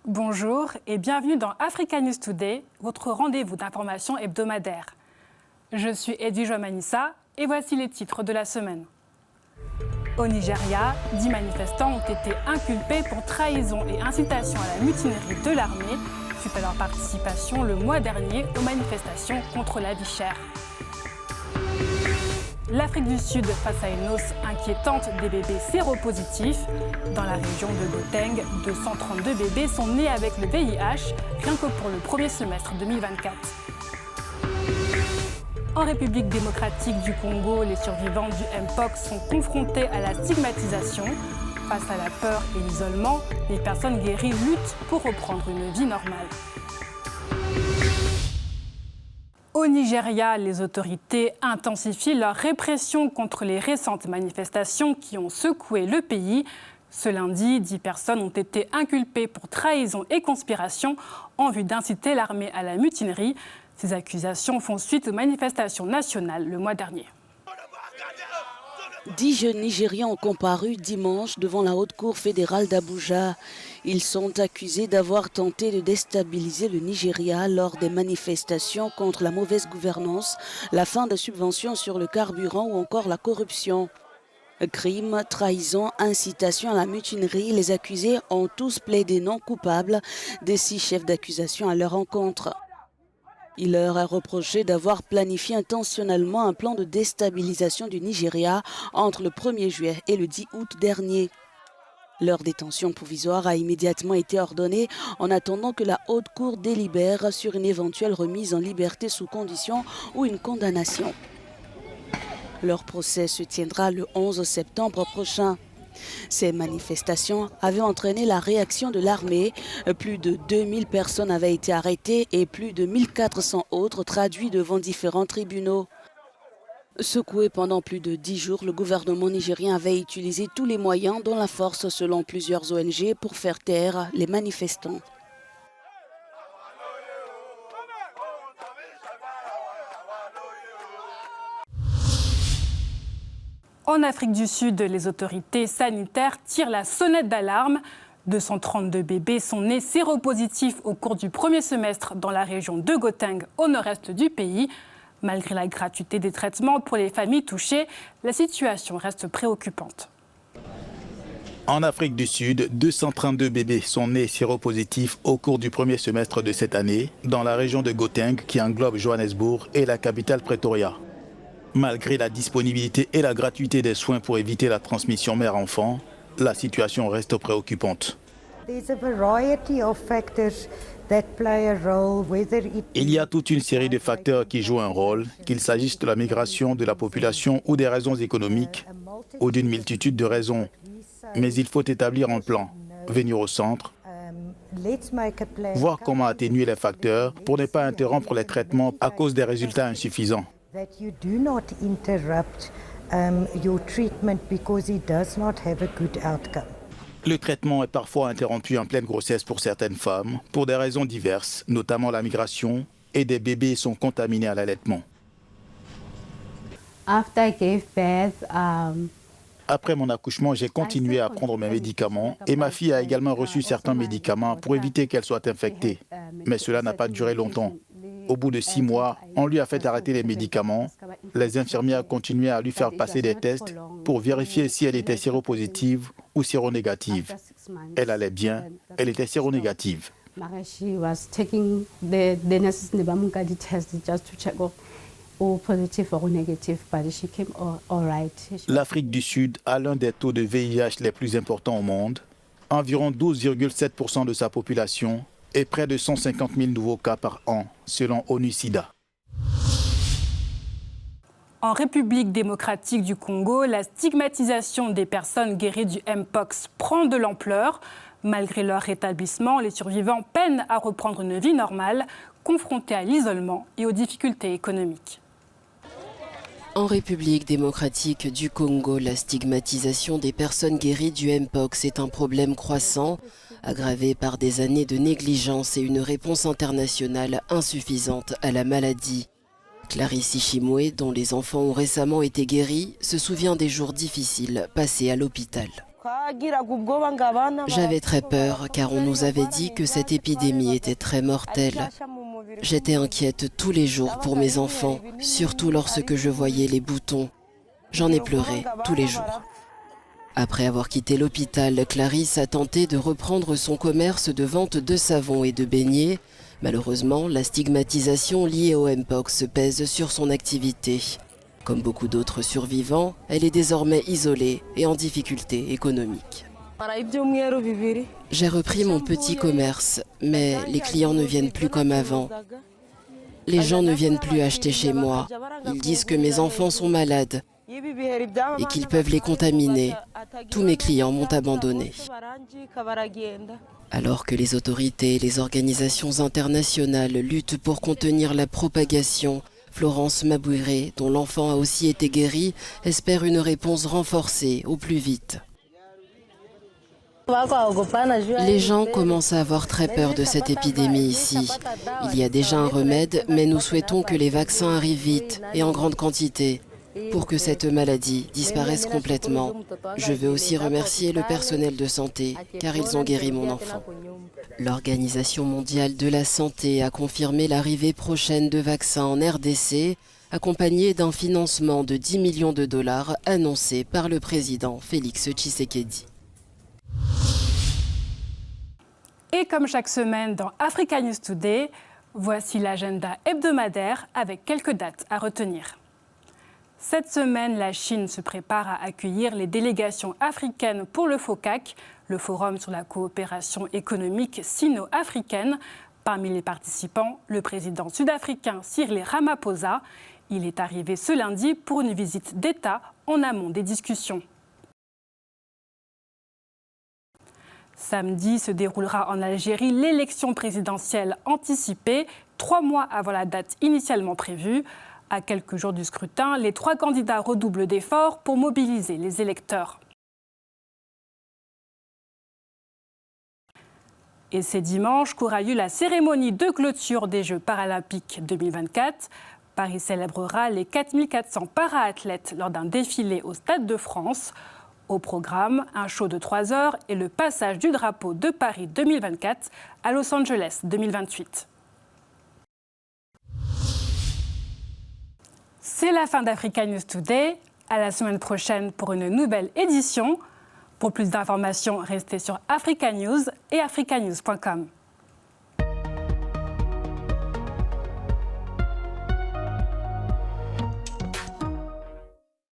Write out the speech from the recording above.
Bonjour et bienvenue dans Africa News Today, votre rendez-vous d'information hebdomadaire. Je suis Edwige Manissa et voici les titres de la semaine. Au Nigeria, 10 manifestants ont été inculpés pour trahison et incitation à la mutinerie de l'armée suite à leur participation le mois dernier aux manifestations contre la vie chère. L'Afrique du Sud face à une hausse inquiétante des bébés séropositifs. Dans la région de Gauteng, 232 bébés sont nés avec le VIH, rien que pour le premier semestre 2024. En République démocratique du Congo, les survivants du Mpox sont confrontés à la stigmatisation. Face à la peur et l'isolement, les personnes guéries luttent pour reprendre une vie normale. Au Nigeria, les autorités intensifient leur répression contre les récentes manifestations qui ont secoué le pays. Ce lundi, 10 personnes ont été inculpées pour trahison et conspiration en vue d'inciter l'armée à la mutinerie. Ces accusations font suite aux manifestations nationales le mois dernier. 10 jeunes Nigérians ont comparu dimanche devant la Haute Cour fédérale d'Abuja. Ils sont accusés d'avoir tenté de déstabiliser le Nigeria lors des manifestations contre la mauvaise gouvernance, la fin des subventions sur le carburant ou encore la corruption. Crime, trahison, incitation à la mutinerie, les accusés ont tous plaidé non coupables des 6 chefs d'accusation à leur encontre. Il leur est reproché d'avoir planifié intentionnellement un plan de déstabilisation du Nigeria entre le 1er juillet et le 10 août dernier. Leur détention provisoire a immédiatement été ordonnée en attendant que la Haute Cour délibère sur une éventuelle remise en liberté sous condition ou une condamnation. Leur procès se tiendra le 11 septembre prochain. Ces manifestations avaient entraîné la réaction de l'armée. Plus de 2000 personnes avaient été arrêtées et plus de 1400 autres traduits devant différents tribunaux. Secoué pendant plus de 10 jours, le gouvernement nigérien avait utilisé tous les moyens, dont la force selon plusieurs ONG, pour faire taire les manifestants. En Afrique du Sud, les autorités sanitaires tirent la sonnette d'alarme. 232 bébés sont nés séropositifs au cours du premier semestre dans la région de Gauteng, au nord-est du pays. Malgré la gratuité des traitements pour les familles touchées, la situation reste préoccupante. En Afrique du Sud, 232 bébés sont nés séropositifs au cours du premier semestre de cette année dans la région de Gauteng qui englobe Johannesburg et la capitale Pretoria. Malgré la disponibilité et la gratuité des soins pour éviter la transmission mère-enfant, la situation reste préoccupante. Il y a toute une série de facteurs qui jouent un rôle, qu'il s'agisse de la migration de la population ou des raisons économiques, ou d'une multitude de raisons. Mais il faut établir un plan, venir au centre, voir comment atténuer les facteurs pour ne pas interrompre les traitements à cause des résultats insuffisants. That you do not interrupt your treatment because it does not have a good outcome. Le traitement est parfois interrompu en pleine grossesse pour certaines femmes, pour des raisons diverses, notamment la migration, et des bébés sont contaminés à l'allaitement. After I gave birth, Après mon accouchement, j'ai continué à prendre mes médicaments et ma fille a également reçu certains médicaments pour éviter qu'elle soit infectée. Mais cela n'a pas duré longtemps. Au bout de 6 mois, on lui a fait arrêter les médicaments. Les infirmières continuaient à lui faire passer des tests pour vérifier si elle était séropositive ou séronégative. Elle allait bien, elle était séronégative. L'Afrique du Sud a l'un des taux de VIH les plus importants au monde. Environ 12,7% de sa population et près de 150 000 nouveaux cas par an, selon ONU-SIDA. En République démocratique du Congo, la stigmatisation des personnes guéries du Mpox prend de l'ampleur. Malgré leur rétablissement, les survivants peinent à reprendre une vie normale, confrontés à l'isolement et aux difficultés économiques. En République démocratique du Congo, la stigmatisation des personnes guéries du Mpox est un problème croissant, aggravé par des années de négligence et une réponse internationale insuffisante à la maladie. Clarisse Ishimwe, dont les enfants ont récemment été guéris, se souvient des jours difficiles passés à l'hôpital. J'avais très peur car on nous avait dit que cette épidémie était très mortelle. J'étais inquiète tous les jours pour mes enfants, surtout lorsque je voyais les boutons. J'en ai pleuré tous les jours. Après avoir quitté l'hôpital, Clarisse a tenté de reprendre son commerce de vente de savon et de beignets. Malheureusement, la stigmatisation liée au Mpox pèse sur son activité. Comme beaucoup d'autres survivants, elle est désormais isolée et en difficulté économique. J'ai repris mon petit commerce, mais les clients ne viennent plus comme avant. Les gens ne viennent plus acheter chez moi. Ils disent que mes enfants sont malades et qu'ils peuvent les contaminer. Tous mes clients m'ont abandonné. Alors que les autorités et les organisations internationales luttent pour contenir la propagation, Florence Mabouiré, dont l'enfant a aussi été guéri, espère une réponse renforcée au plus vite. Les gens commencent à avoir très peur de cette épidémie ici. Il y a déjà un remède, mais nous souhaitons que les vaccins arrivent vite et en grande quantité pour que cette maladie disparaisse complètement. Je veux aussi remercier le personnel de santé, car ils ont guéri mon enfant. L'Organisation mondiale de la santé a confirmé l'arrivée prochaine de vaccins en RDC, accompagné d'un financement de 10 millions de dollars annoncé par le président Félix Tshisekedi. Et comme chaque semaine dans Africa News Today, voici l'agenda hebdomadaire avec quelques dates à retenir. Cette semaine, la Chine se prépare à accueillir les délégations africaines pour le FOCAC, le Forum sur la coopération économique sino-africaine. Parmi les participants, le président sud-africain Cyril Ramaphosa. Il est arrivé ce lundi pour une visite d'État en amont des discussions. Samedi se déroulera en Algérie l'élection présidentielle anticipée, 3 mois avant la date initialement prévue. À quelques jours du scrutin, les 3 candidats redoublent d'efforts pour mobiliser les électeurs. Et c'est dimanche qu'aura lieu la cérémonie de clôture des Jeux paralympiques 2024. Paris célébrera les 4400 para-athlètes lors d'un défilé au Stade de France. Au programme, un show de 3 heures et le passage du drapeau de Paris 2024 à Los Angeles 2028. C'est la fin d'Africa News Today. À la semaine prochaine pour une nouvelle édition. Pour plus d'informations, restez sur Africa News et africanews.com.